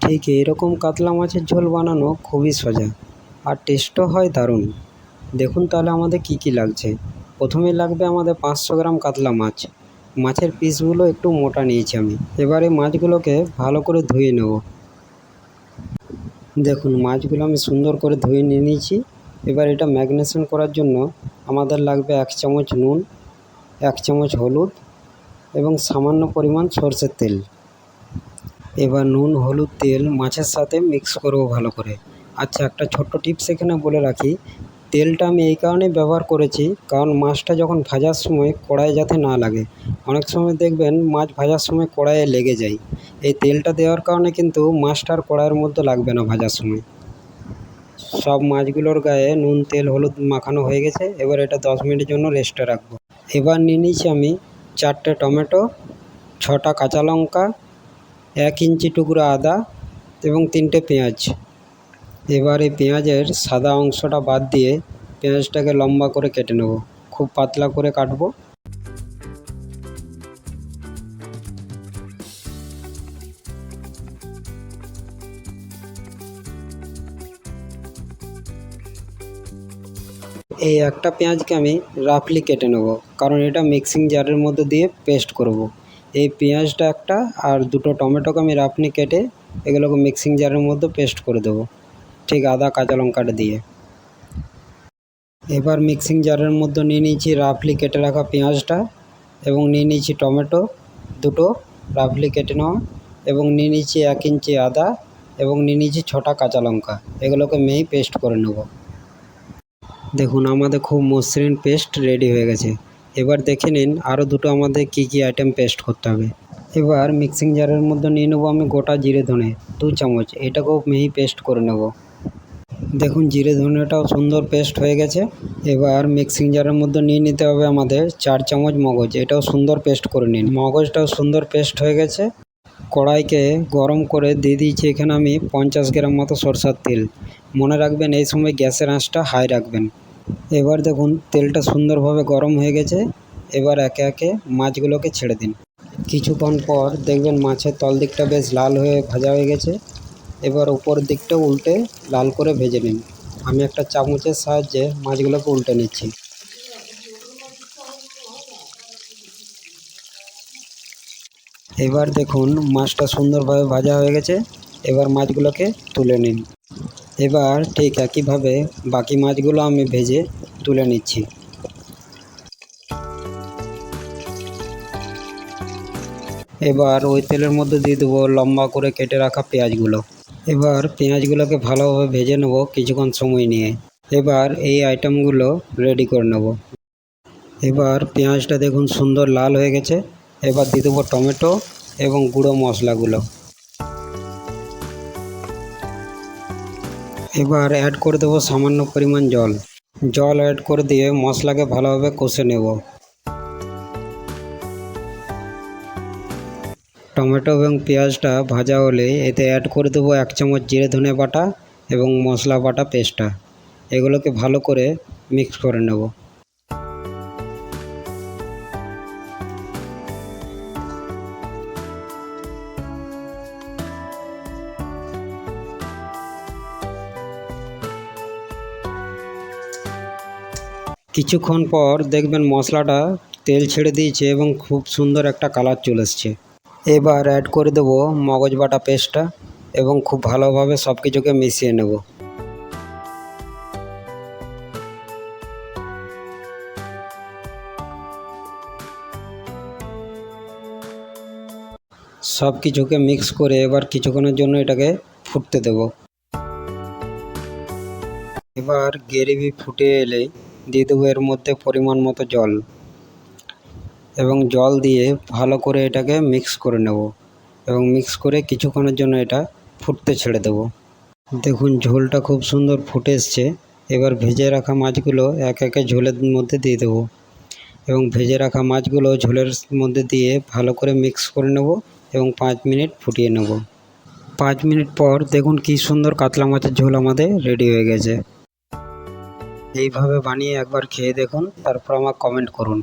ঠিক এইরকম কাতলা মাছের ঝোল বানানো খুবই সোজা আর টেস্টও হয় দারুণ। দেখুন তাহলে আমাদের কি কি লাগছে। প্রথমেই লাগবে আমাদের 500 গ্রাম কাতলা মাছ। মাছের পিসগুলো একটু মোটা নিয়েছি আমি। এবারে মাছগুলোকে ভালো করে ধুয়ে নেব। দেখুন মাছগুলো আমি সুন্দর করে ধুয়ে নিয়ে নিয়েছি। এবার এটা ম্যারিনেশন করার জন্য আমাদের লাগবে 1 চামচ নুন, 1 চামচ হলুদ এবং সামান্য পরিমাণ সরষের তেল। এবার নুন, হলুদ, তেল মাছের সাথে মিক্স করব ভালো করে। আচ্ছা, একটা ছোট্ট টিপস এখানে বলে রাখি, তেলটা আমি এই কারণেই ব্যবহার করেছি কারণ মাছটা যখন ভাজার সময় কড়াইয়ে যাতে না লাগে। অনেক সময় দেখবেন মাছ ভাজার সময় কড়াইয়ে লেগে যায়। এই তেলটা দেওয়ার কারণে কিন্তু মাছটা আর কড়াইয়ের মধ্যে লাগবে না ভাজার সময়। সব মাছগুলোর গায়ে নুন, তেল, হলুদ মাখানো হয়ে গেছে। এবার এটা 10 মিনিটের জন্য রেস্টে রাখবো। এবার নিয়ে নিয়েছি আমি 4টে টমেটো, 6টা কাঁচা লঙ্কা, 1 ইঞ্চি টুকরো আদা এবং 3টে পেঁয়াজ। এবার এই পেঁয়াজের সাদা অংশটা বাদ দিয়ে পেঁয়াজটাকে লম্বা করে কেটে নেব, খুব পাতলা করে কাটবো। এই একটা পেঁয়াজকে আমি রাফলি কেটে নেব কারণ এটা মিক্সিং জারের মধ্যে দিয়ে পেস্ট করব। এই পেঁয়াজটা একটা আর 2টো টমেটোকে আমি রাফলি কেটে এগুলোকে মিক্সিং জারের মধ্যে পেস্ট করে দেবো, ঠিক আদা কাঁচা লঙ্কাটা দিয়ে। এবার মিক্সিং জারের মধ্যে নিয়ে নিয়েছি রাফলি কেটে রাখা পেঁয়াজটা এবং নিয়ে নিয়েছি টমেটো 2টো রাফলি কেটে নেওয়া এবং নিয়ে নিয়েছি 1 ইঞ্চি আদা এবং নিয়ে নিয়েছি 6টা কাঁচা লঙ্কা। এগুলোকে মিহি পেস্ট করে নেব। দেখুন আমাদের খুব মসৃণ পেস্ট রেডি হয়ে গেছে। এবার দেখে নিন আরও 2টো আমাদের কি কি আইটেম পেস্ট করতে হবে। এবার মিক্সিং জারের মধ্যে নিয়ে নেব আমি গোটা জিরে ধনে 2 চামচ, এটাকেও মিহি পেস্ট করে নেব। দেখুন জিরে ধনেটাও সুন্দর পেস্ট হয়ে গেছে। এবার মিক্সিং জারের মধ্যে নিয়ে নিতে হবে আমাদের 4 চামচ মগজ, এটাও সুন্দর পেস্ট করে নিন। মগজটাও সুন্দর পেস্ট হয়ে গেছে। কড়াইকে গরম করে দিয়ে দিয়েছি এখানে আমি 50 গ্রাম মতো সরষের তেল। মনে রাখবেন এই সময় গ্যাসের আঁচটা হাই রাখবেন। এবার দেখুন তেলটা সুন্দরভাবে গরম হয়ে গেছে। এবার একে একে মাছগুলোকে ছেড়ে দিন। কিছুক্ষণ পর দেখবেন মাছের তল দিকটা বেশ লাল হয়ে ভাজা হয়ে গেছে। এবার উপর দিকটা উল্টে লাল করে ভেজে নিন। আমি একটা চামচের সাহায্যে মাছগুলোকে উল্টে নিচ্ছি। এবার দেখুন মাছটা সুন্দরভাবে ভাজা হয়ে গেছে। এবার মাছগুলোকে তুলে নিন। এবার ঠিক একইভাবে বাকি মাছগুলো আমি ভেজে তুলে নিচ্ছি। এবার ওই তেলের মধ্যে দিয়ে দেবো লম্বা করে কেটে রাখা পেঁয়াজগুলো। এবার পেঁয়াজগুলোকে ভালোভাবে ভেজে নেব কিছুক্ষণ সময় নিয়ে। এবার এই আইটেমগুলো রেডি করে নেব। এবার পেঁয়াজটা দেখুন সুন্দর লাল হয়ে গেছে। এবার দিয়ে দেবো টমেটো এবং গুঁড়ো মশলাগুলো। এবার অ্যাড করে দেবো সামান্য পরিমাণ জল। জল অ্যাড করে দিয়ে মশলাকে ভালোভাবে কষে নেব। টমেটো এবং পেঁয়াজটা ভাজা হলে এতে অ্যাড করে দেবো 1 চামচ জিরে ধনে বাটা এবং মশলা বাটা পেস্টটা। এগুলোকে ভালো করে মিক্স করে নেব। কিছুক্ষণ পর দেখবেন মশলাটা তেল ছেড়ে দিয়েছে এবং খুব সুন্দর একটা কালার চলে এসছে। এবার অ্যাড করে দেবো মগজ বাটা পেস্টটা এবং খুব ভালোভাবে সব কিছুকে মিশিয়ে নেব। সব কিছুকে মিক্স করে এবার কিছুক্ষণের জন্য এটাকে ফুটতে দেব। এবার গ্রেভি ফুটে এলে দিয়ে দেবো এর মধ্যে পরিমাণ মতো জল এবং জল দিয়ে ভালো করে এটাকে মিক্স করে নেব এবং মিক্স করে কিছুক্ষণের জন্য এটা ফুটতে ছেড়ে দেব। দেখুন ঝোলটা খুব সুন্দর ফুটে এসছে। এবার ভেজে রাখা মাছগুলো এক একে ঝোলের মধ্যে দিয়ে দেবো এবং ভেজে রাখা মাছগুলো ঝোলের মধ্যে দিয়ে ভালো করে মিক্স করে নেব এবং 5 মিনিট ফুটিয়ে নেব। 5 মিনিট পর দেখুন কি সুন্দর কাতলা মাছের ঝোল আমাদের রেডি হয়ে গেছে। এইভাবে বানিয়ে একবার খেয়ে দেখুন, তারপর আমাকে কমেন্ট করুন।